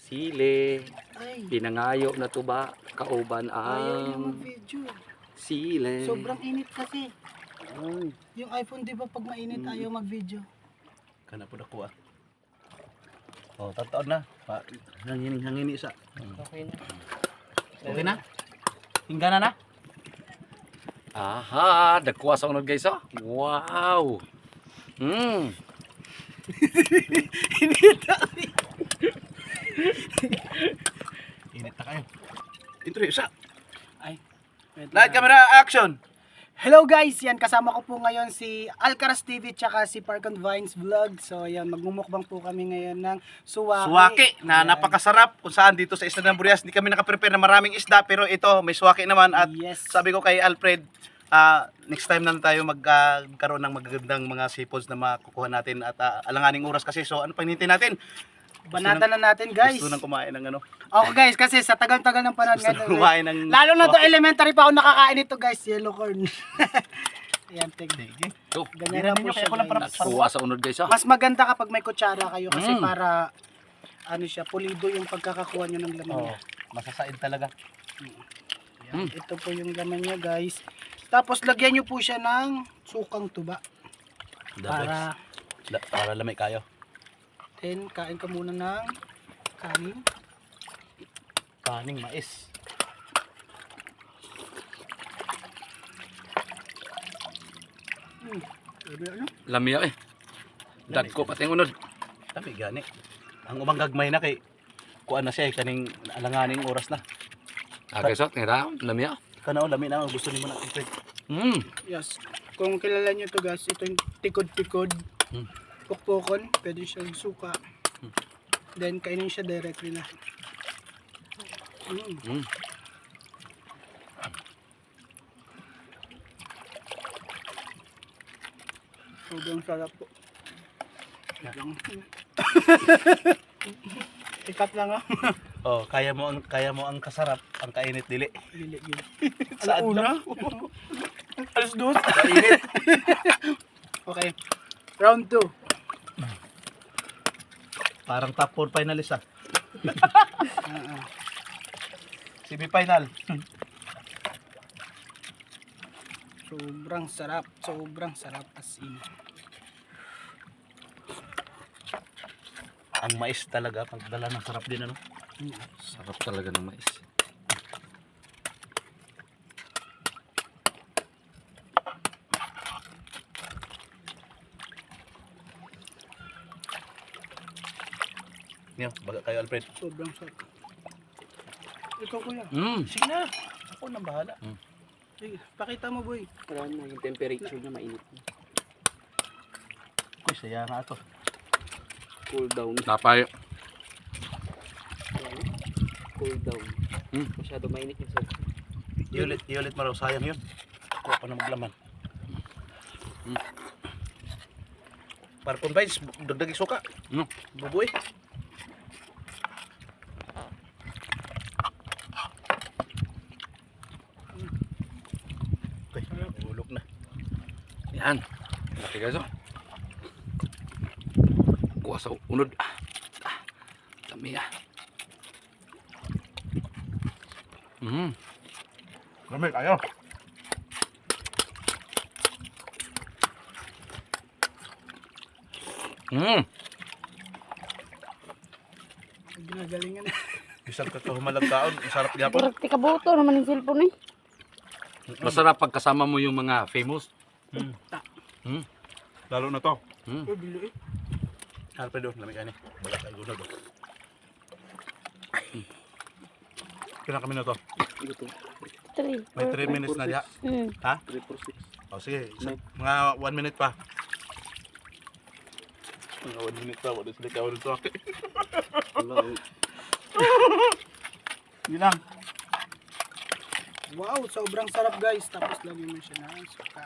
sili. Ay, Pinangayo na to ba? Kauban ayaw niya ang mag-video. sili. Sobrang init kasi. Ay. Yung iPhone di ba pag mainit ayaw mag-video. Kana po ako ah. Oh, tataon na. Hangin isa. Okay na. Okay na? Hingga na. Aha, dagkuha sa unod guys oh. Wow. Init na kayo. Intro isa. Ay, wait Light lang. camera action. Hello guys, yan kasama ko po ngayon si Alcaraz TV tsaka si Parkon Vines Vlog. So yan, magmumukbang po kami ngayon ng suwaki. Suwaki na Yan. napakasarap kung saan dito sa Isla ng Burias. Hindi kami nakaprepare na maraming isda pero ito may suwaki naman at Yes. sabi ko kay Alfred next time na tayo magkaroon ng magagandang mga seafoods na makukuha natin at alanganing oras kasi so ano pang hinihintay natin? Banatan na natin guys. Gusto nang kumain ng ano? Okay guys, kasi sa tagal-tagal ng panahon Gusto nang ngayon. kumain ng Lalo na to suwaki. elementary pa ako nakakain ito guys, yellow corn. Ayan, tig. Sige. Oh, Ganyan lang po siya guys. dagkuha sa unod guys oh. Mas maganda kapag may kutsara kayo kasi Mm. para ano siya, pulido yung pagkakakuha nyo ng laman Oh, niya. masasaid talaga. Ayan, ito po yung laman niya guys. Tapos lagyan nyo po siya ng sukang tuba. Para Para lamay kayo. then kain ka muna ng kanin. Kaning mais. Sabi ano? Lamia eh. Dagko pati ang unod. Tapi gani. Ang umang gagmay na kay kuan na siya kaning alanganing oras na. Ah guys oh, tira lamia. Kana lami na gusto nimo na Alfred. Yes. Kung kilala nyo to guys, ito yung tikod-tikod. Mm. Pukpukon, pwede siyang suka. Then kainin siya directly na. Sobrang sarap po. Ikat lang ah. Oh, kaya mo ang kasarap, ang kainit dili. Gili. Saan Alauna? Alas dos? Kainit. Okay. Round 2. Parang top 4 finalist ah. Semi-final. Sobrang sarap as in. Ang mais talaga pagdala ng sarap din ano. Sarap talaga ng mais. Niyo, baga kayo Alfred. Sobrang sarap. Ikaw kuya. Sige na. Ako nang bahala. Sige, pakita mo boy. Para na yung temperature na mainit. Uy, saya nga to. Cool down. Napay. Cool down. Masyado mainit yung sauce. Iulit mo raw, sayang yun. Kuha pa na maglaman. Para kung guys, dagdag suka. Bubuy. Okay, ulok na. Yan. Laki guys oh. Kuha sa unod. Lamia. Lamig kayo. Ginagalingan na. Isang kakahumalag kaon, masarap gyapon. Puro tikabuto naman yung cellphone eh. Masarap pag kasama mo yung mga famous. Lalo na to. Oh, dili eh. Alfredo, lamig ani. Wala kay gunod. Kailan kami na to? Ito. 3. May 3 minutes na diha. Ha? 3 for 6. O sige, mga 1 minute pa. Mga 1 minute pa, wala sila kawan ito. Yun lang. Wow, sobrang sarap guys. Tapos lagyan mo siya ng suka.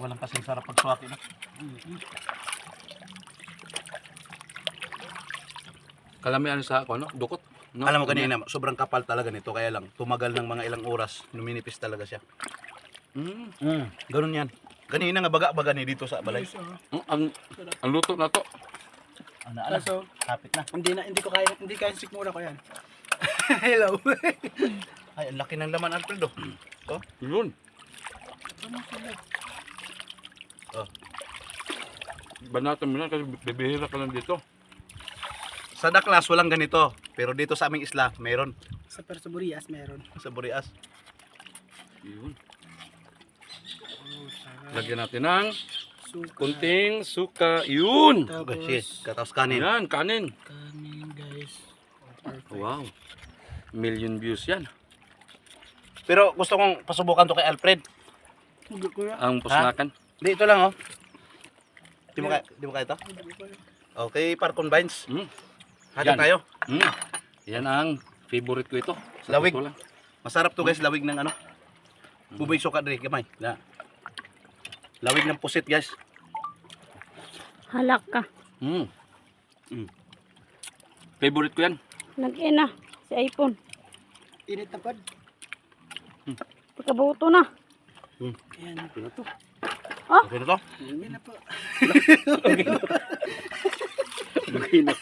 Walang kasing sarap pag suwaki na. Kalamian sa ako, no? Dukot. No? Alam mo kanina, sobrang kapal talaga nito. Kaya lang, tumagal ng mga ilang oras, numinipis talaga siya. Ganun yan. Ganina nga baga-baga ni dito sa balay. Guys, oh. Ang luto na to. Ano, Kaso, kapit na. hindi kaya sikmura ko yan. Hello. Ay, ang laki ng laman, Alfredo. Yun. Oh. Banatan mo na kasi bibihira ka lang dito. Sa Daklas, walang ganito. Pero dito sa aming isla, meron. Sa Persaburias meron. Sa Burias. Yun. Lagyan natin ng Suka. kunting suka. Yun. Okay, Tapos, sige. Katapos kanin. Yan, kanin. kanin guys. Perfect. Wow. Million views yan. Pero gusto kong pasubukan to kay Alfred. Hindi ko yan. Ang pusnakan. Dito lang, oh. Di mo kaya ito? Okay, Parkon Vines. Hadap Yan. tayo. Yan ang favorite ko ito. Sa Lawig. totoo lang. Masarap to guys, lawig ng ano. Buboy suka diri, gamay. Na. Lawig ng pusit guys. Halak ka. Favorite ko yan. Nag-ina si iPhone. Init na pod. Pagkabuto na. Ayan. Okay na to. Okay na po. Okay na.